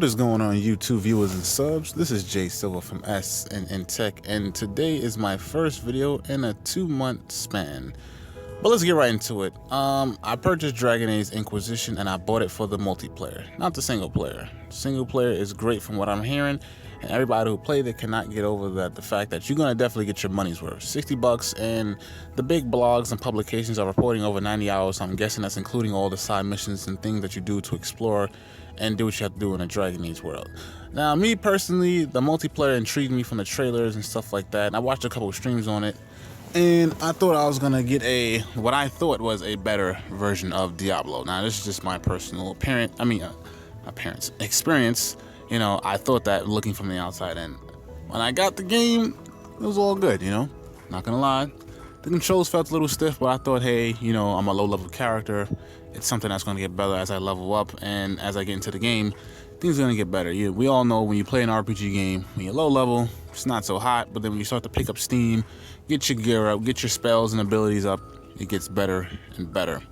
What is going on, YouTube viewers and subs? This is Jay Silva from S and Tech, and today is my first video in a 2-month span. But let's get right into it. I purchased Dragon Age Inquisition and I bought it for the multiplayer, not the single player. Single player is great from what I'm hearing, and everybody who played it cannot get over the fact that you're gonna definitely get your money's worth. 60 bucks, and the big blogs and publications are reporting over 90 hours, so I'm guessing that's including all the side missions and things that you do to explore and do what you have to do in a Dragon Age world. Now, me personally, the multiplayer intrigued me from the trailers and stuff like that, and I watched a couple of streams on it, and I thought I was gonna get what I thought was a better version of Diablo. Now, this is just my personal experience. You know, I thought that looking from the outside, and when I got the game, it was all good, you know? Not gonna lie. The controls felt a little stiff, but I thought, hey, you know, I'm a low-level character. It's something that's gonna get better as I level up, and as I get into the game, things are gonna get better. We all know when you play an RPG game, when you're low level, it's not so hot, but then when you start to pick up steam, get your gear up, get your spells and abilities up, it gets better and better.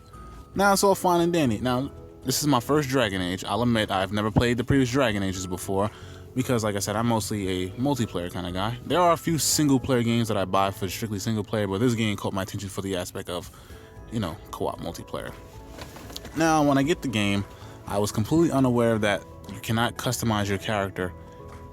Now it's all fine and dandy. Now, this is my first Dragon Age. I'll admit I've never played the previous Dragon Ages before because, like I said, I'm mostly a multiplayer kind of guy. There are a few single-player games that I buy for strictly single-player, but this game caught my attention for the aspect of, you know, co-op multiplayer. Now, when I get the game, I was completely unaware that you cannot customize your character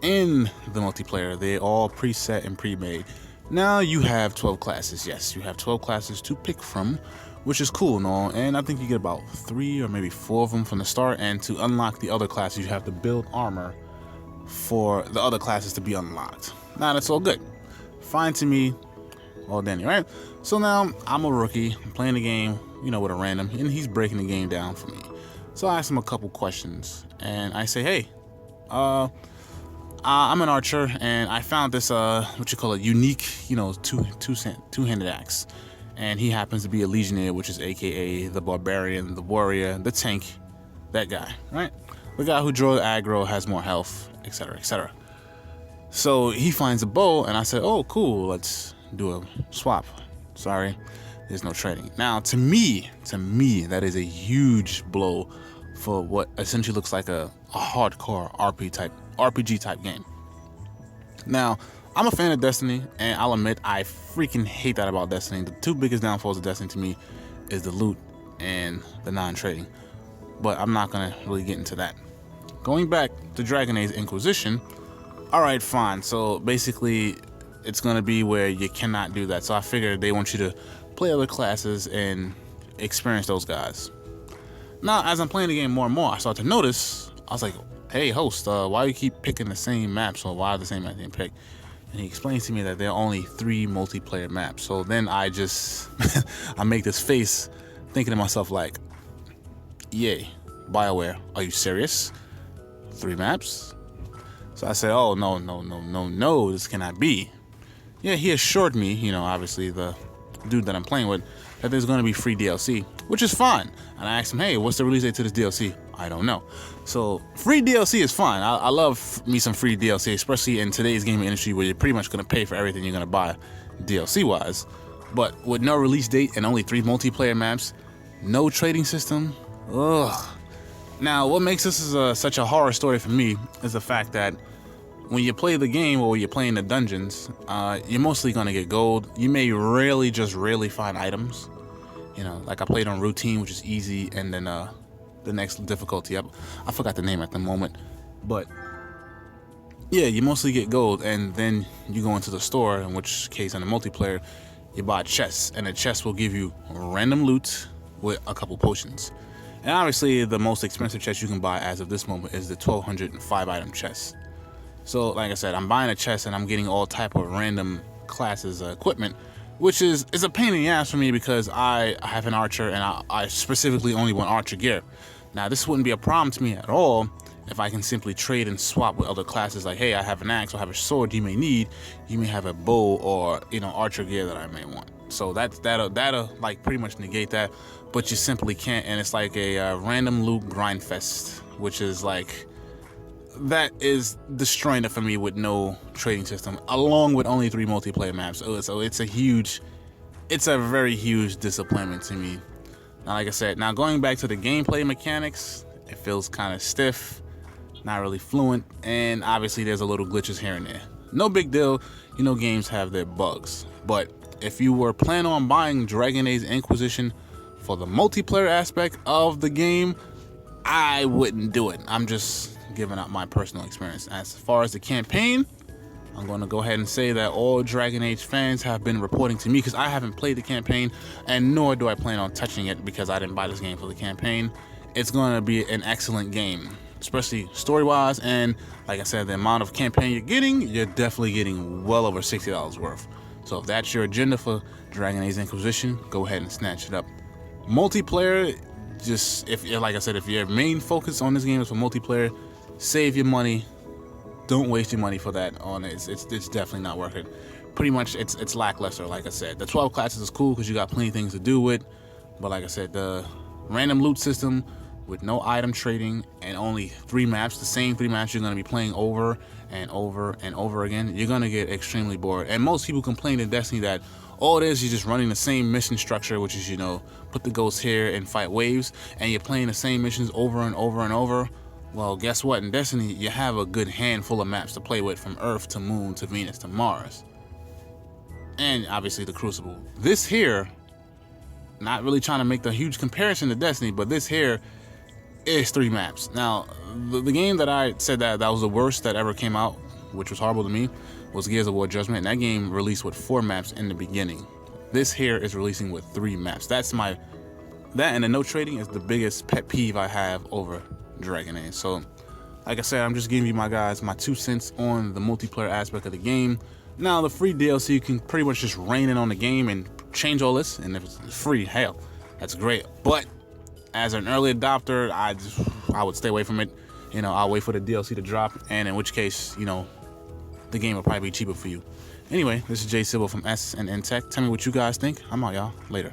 in the multiplayer. They're all preset and pre-made. Now you have 12 classes. Yes, you have 12 classes to pick from, which is cool and all, and I think you get about 3 or maybe 4 of them from the start, and to unlock the other classes you have to build armor for the other classes to be unlocked. Now that's all good, fine to me, all dandy, right? So now I'm a rookie, I'm playing the game, you know, with a random, and he's breaking the game down for me. So I ask him a couple questions, and I say, hey, I'm an archer, and I found this, unique, you know, two-handed axe. And he happens to be a legionnaire, which is aka the barbarian, the warrior, the tank, that guy, right? The guy who draws aggro, has more health, etc., etc. So he finds a bow, and I said, oh, cool, let's do a swap. Sorry, there's no trading. Now, to me, that is a huge blow for what essentially looks like a hardcore RPG type game. Now, I'm a fan of Destiny, and I'll admit I freaking hate that about Destiny. The two biggest downfalls of Destiny to me is the loot and the non-trading. But I'm not gonna really get into that. Going back to Dragon Age Inquisition, alright, fine. So basically, it's gonna be where you cannot do that. So I figured they want you to play other classes and experience those guys. Now, as I'm playing the game more and more, I start to notice, I was like, hey, host, why do you keep picking the same maps, or why the same map you pick? And he explains to me that there are only 3 multiplayer maps. So then I just, I make this face thinking to myself like, EA, BioWare, are you serious? 3 maps? So I said, oh, no, this cannot be. Yeah, he assured me, you know, obviously the dude that I'm playing with, that there's going to be free DLC, which is fine. And I asked him, hey, what's the release date to this DLC? I don't know. So free DLC is fine. I love me some free DLC, especially in today's gaming industry where you're pretty much going to pay for everything you're going to buy DLC wise. But with no release date and only 3 multiplayer maps, no trading system, ugh. Now, what makes this such a horror story for me is the fact that when you play the game or you're playing the dungeons, you're mostly going to get gold. You may rarely find items. You know, like I played on routine, which is easy, and then the next difficulty, I forgot the name at the moment, but yeah, you mostly get gold, and then you go into the store, in which case in the multiplayer, you buy chests, and the chest will give you random loot with a couple potions. And obviously, the most expensive chest you can buy as of this moment is the 1205 item chest. So, like I said, I'm buying a chest, and I'm getting all type of random classes equipment, which is a pain in the ass for me because I have an archer, and I specifically only want archer gear. Now, this wouldn't be a problem to me at all if I can simply trade and swap with other classes. Like, hey, I have an axe, or I have a sword you may need. You may have a bow or, you know, archer gear that I may want. So that'll like pretty much negate that, but you simply can't. And it's like a random loot grind fest, which is like, that is destroying it for me with no trading system, along with only 3 multiplayer maps. So it's a very huge disappointment to me. Now, like I said, now going back to the gameplay mechanics, it feels kind of stiff. not really fluent, and obviously there's a little glitches here and there. No big deal, you know, games have their bugs. But if you were planning on buying Dragon Age Inquisition for the multiplayer aspect of the game, I wouldn't do it. I'm just giving out my personal experience. As far as the campaign, I'm going to go ahead and say that all Dragon Age fans have been reporting to me, because I haven't played the campaign, and nor do I plan on touching it because I didn't buy this game for the campaign. It's going to be an excellent game, especially story-wise, and like I said, the amount of campaign you're definitely getting well over $60 worth. So if that's your agenda for Dragon Age Inquisition, go ahead and snatch it up. Multiplayer, just like I said, if your main focus on this game is for multiplayer, save your money. Don't waste your money for that on it. It's definitely not worth it. Pretty much it's lackluster, like I said. The 12 classes is cool because you got plenty of things to do with, but like I said, the random loot system with no item trading and only 3 maps, the same 3 maps you're going to be playing over and over and over again, you're going to get extremely bored. And most people complain in Destiny that all it is, you're just running the same mission structure, which is, you know, put the ghosts here and fight waves, and you're playing the same missions over and over and over. Well, guess what? In Destiny, you have a good handful of maps to play with, from Earth to Moon to Venus to Mars. And obviously the Crucible. This here, not really trying to make the huge comparison to Destiny, but this here is 3 maps. Now, the game that I said that was the worst that ever came out, which was horrible to me, was Gears of War Judgment, and that game released with 4 maps in the beginning. This here is releasing with 3 maps. That and the no trading is the biggest pet peeve I have over Dragon Age. So, like I said, I'm just giving you my 2 cents on the multiplayer aspect of the game. Now, the free DLC, you can pretty much just rein in on the game and change all this, and if it's free, hell, that's great. But as an early adopter, I would stay away from it. You know, I'll wait for the DLC to drop, and in which case, you know, the game will probably be cheaper for you. Anyway, this is Jay Sybil from S&N Tech. Tell me what you guys think. I'm out, y'all. Later.